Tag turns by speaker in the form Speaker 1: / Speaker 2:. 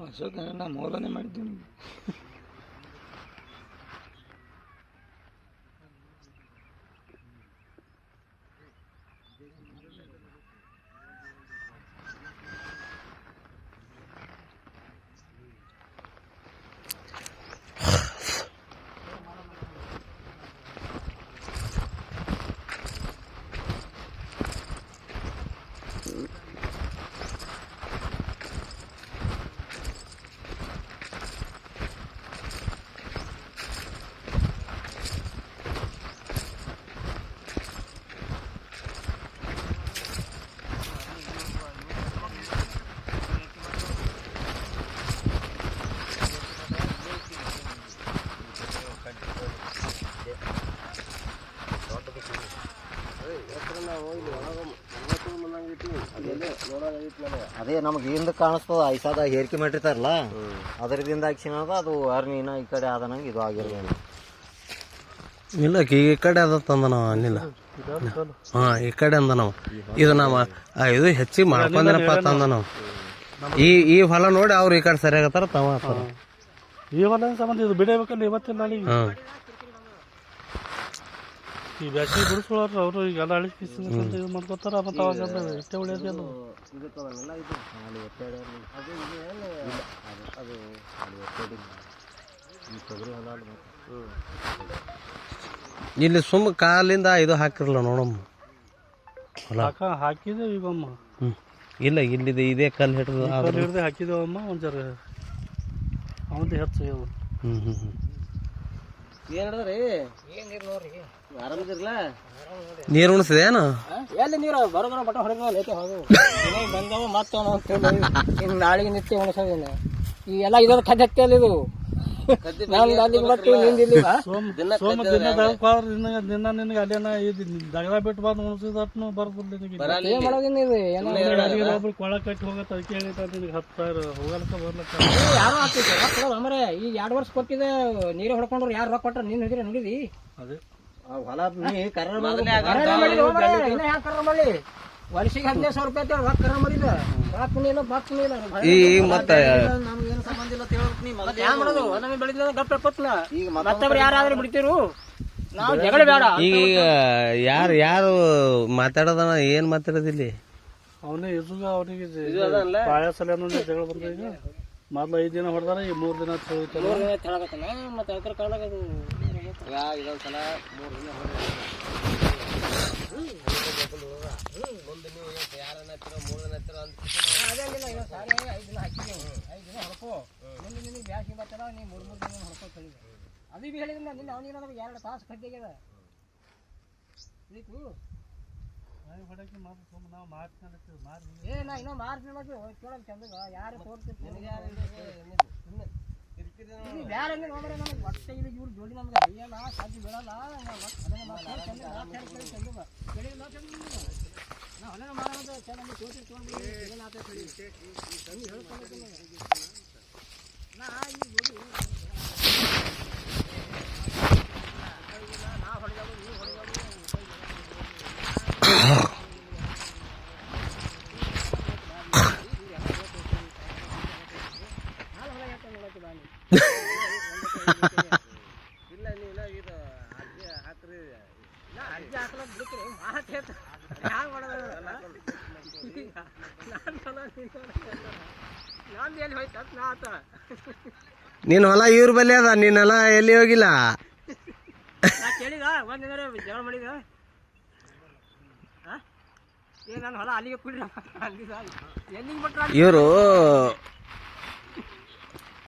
Speaker 1: ಅಶೋಕ ನಾ ಮೌಲನೆ ಮಾಡಿದ್ದೀನಿ.
Speaker 2: ಅದೇ ನಮ್ಗೆ ಹಿಂದೆ ಕಾಣಿಸ್ತದ ಐಸಾದ ಹೇರಿಕೆ ಮಾಡಿರ್ತಾರಲ್ಲ ಅದರದಿಂದ ಹಾಕ್ಸಿನದ ಅದು ಅರ್ನಿನ ಈ ಕಡೆ ಆದ ನಂಗೆ ಇದು ಆಗಿರ್ಬೋದು.
Speaker 3: ಇಲ್ಲ ಈ ಕಡೆ ಅದ ತಂದ ನಾವು ಅನ್ನಿಲ್ಲ. ಹಾಂ ಈ ಕಡೆ ಅಂದ ನಾವು ಇದು ನಾವು ಇದು ಹೆಚ್ಚಿಗೆ ಮಾಡ್ಕೊಂಡೇನಪ್ಪ ತಂದ ನಾವು. ಈ ಹೊಲ ನೋಡಿ ಅವ್ರು ಈ ಕಡೆ ಸರಿಯಾಗತ್ತಾರ ತಾವ
Speaker 4: ಈ ಹೊಲ ಸಂಬಂಧ ಇದು ಬಿಡಬೇಕಲ್ಲ ಇವತ್ತಿನ ನಾಳೆಗೆ.
Speaker 3: ಹಾಂ
Speaker 4: ಈ ಬ್ಯಾಸಿಗೆ ಬಿಡಿಸ್ಕೊಳಾರ ಅವರು ಈಗೆಲ್ಲ ಅಳಿಸಿ ಇದು ಮಾಡ್ಕೊತಾರ. ಮತ್ತು ಅವಾಗ ಇಷ್ಟೇ ಉಳಿಯೋದಿಲ್ಲ.
Speaker 3: ಇಲ್ಲಿ ಸುಮ್ಮ ಕಾಲಿಂದ ಇದು ಹಾಕಿರಲ್ಲ ನೋಡಮ್ಮ ಹೊಲ
Speaker 4: ಹಾಕಿದೆ ಈಗಮ್ಮ.
Speaker 3: ಇಲ್ಲ ಇಲ್ಲಿದೆ ಇದೇ ಕಲ್ಲು
Speaker 4: ಹಿಡಿದು ಹಾಕಿದೇವಮ್ಮ. ಒಂದು ಜರ ಅವಂದು ಹೆಚ್ಚು ಅದು.
Speaker 3: ನೀರು ಉಣಿಸಿದೆ ಏನು?
Speaker 2: ಎಲ್ಲಿ ನೀರು ಬರೋದ್ರ ಬಟ್ಟ ಹೊಡೆದ ಬಂದವ ಮತ್ತೆ ನಾಳೆಗೆ ನಿತ್ಯ ಉಣಿಸೋದೇನೆ. ಈ ಎಲ್ಲ ಇದರ ಖದ್ಯತೆಯಲ್ಲಿ ಇದು
Speaker 4: ದಿನ ನಿನಗೆ ಅಲ್ಲೇನ ದಗದ ಬಿಟ್ಟು ಬಂದು ಉಣಿಸಿದಟ್ನು ಬರ್ಬೋದು ನಿನಗೆ. ಒಬ್ರು ಕೊಳ ಕಟ್ಟಿ ಹೋಗತ್ತ ಅದಕ್ಕೆ ಹೇಳಿದ ನಿನಗೆ 10,000 ಹೋಗಲಕ್ಕ ಬರ್ಲಕ್ಕ
Speaker 2: ಯಾರು ಆಗ್ತೈತೆ. ಈಗ 2 ವರ್ಷ ಕೊಟ್ಟಿದೆ ನೀರೇ ಹೊಡ್ಕೊಂಡ್ರು ಯಾರು ರೊಕ್ಕ ಕೊಟ್ರ ನೀನ್ ಹಿಡಿದ್ರೆ ನೋಡಿದಿ.
Speaker 4: ಅದೇ
Speaker 2: ಹೊಲ ಮಾಡಿ ವರ್ಷಿಗೆ 15,000 ರೂಪಾಯಿ ರೊಕ್ಕ ಕರ ಮಾಡಿದ
Speaker 3: ಮತ್ತೆ
Speaker 2: ಮತ್ತೊಬ್ರು ಯಾರಾದ್ರೂ ಬಿಡ್ತಿರು. ನಾವು ಜಗಳ ಬೇಡ.
Speaker 3: ಈಗ ಯಾರು ಮಾತಾಡೋದನ ಏನ್ ಮಾತಾಡೋದಿಲ್ಲಿ
Speaker 4: ಅವನೇ ಇಸುಗ ಅವನಿಗೆ ಪಾಯಸಲ ಜಗಳ ಬಂದ. ಈಗ ಮೊದ್ಲು 5 ದಿನ ಹೊಡೆದಾರ ಈ 3 ದಿನ
Speaker 2: ಮತ್ತೆ ಅದ್ರ ಕಾಲಾಗ ಇದೊಂದ್ಸಲ 3 ದಿನ ಬ್ಯಾಸಿ ಬರ್ತಾರ. ನೀ 3 ದಿನ ಹೊಡ್ಕೊ ಅದು ಭೀ ಹೇಳಿದ್ರೆ ನಿನ್ನ ಅವನಿಗೆ 2 ತಾಸು ಕಟ್ಟಿಗ್ಯದ. ನಾ ಇನ್ನೂ ಮಾರ್ಚ್ ಕೇಳೋದು ಚಂದ ಯಾರು ತೋರ್ತಿರ್ತೀನಿ ಬ್ಯಾರ ನೋಡ್ರೆ ನಮಗೆ ಒಟ್ಟೆ ಇದು ಇವ್ರು ಜೋಡಿ ನಮ್ಗೆ ಅಯ್ಯಲ್ಲ ಸಾಧ್ಯ ಬೀಳಲ್ಲ. ನಾವು ಹೊಲ ಮಾಡೋದು ಚೆನ್ನಾಗಿ ತೋಟಿ ತೊಗೊಂಡು ನಾ ಈ ಜೋಡಿ ನಾ ಹೊಡೆಯೋದು ನೀವು ಹೊಡೆಯೋದು ಇಲ್ಲ ನೀನು ಇದು ಅರ್ಜಿ ಹಾಕ್ರಿ. ಅರ್ಜಿ ಹಾಕ್ಲಕ್ ಬಿಡ್ತೀರಿ ಮಾತು ಹ್ಯಾಂಗ ಮಾಡೋದು. ನಾನು ಎಲ್ಲಿ ಹೋಯ್ತು ನಾ ಆತ
Speaker 3: ನಿನ್ನ ಹೊಲ ಇವ್ರ ಬಲ್ಲಿ ಅದ. ನಿನ್ನೆಲ್ಲ ಎಲ್ಲಿ ಹೋಗಿಲ್ಲ.
Speaker 2: ನಾ ಕೇಳಿದ ಒಂದಿನ ಜಗಳ ಮಾಡಿದ ನಾನು ಹೊಲ ಅಲ್ಲಿಗೆ ಕುಡಿ ಎಲ್ಲಿಗೆ ಬಿಟ್ರ
Speaker 3: ಇವರು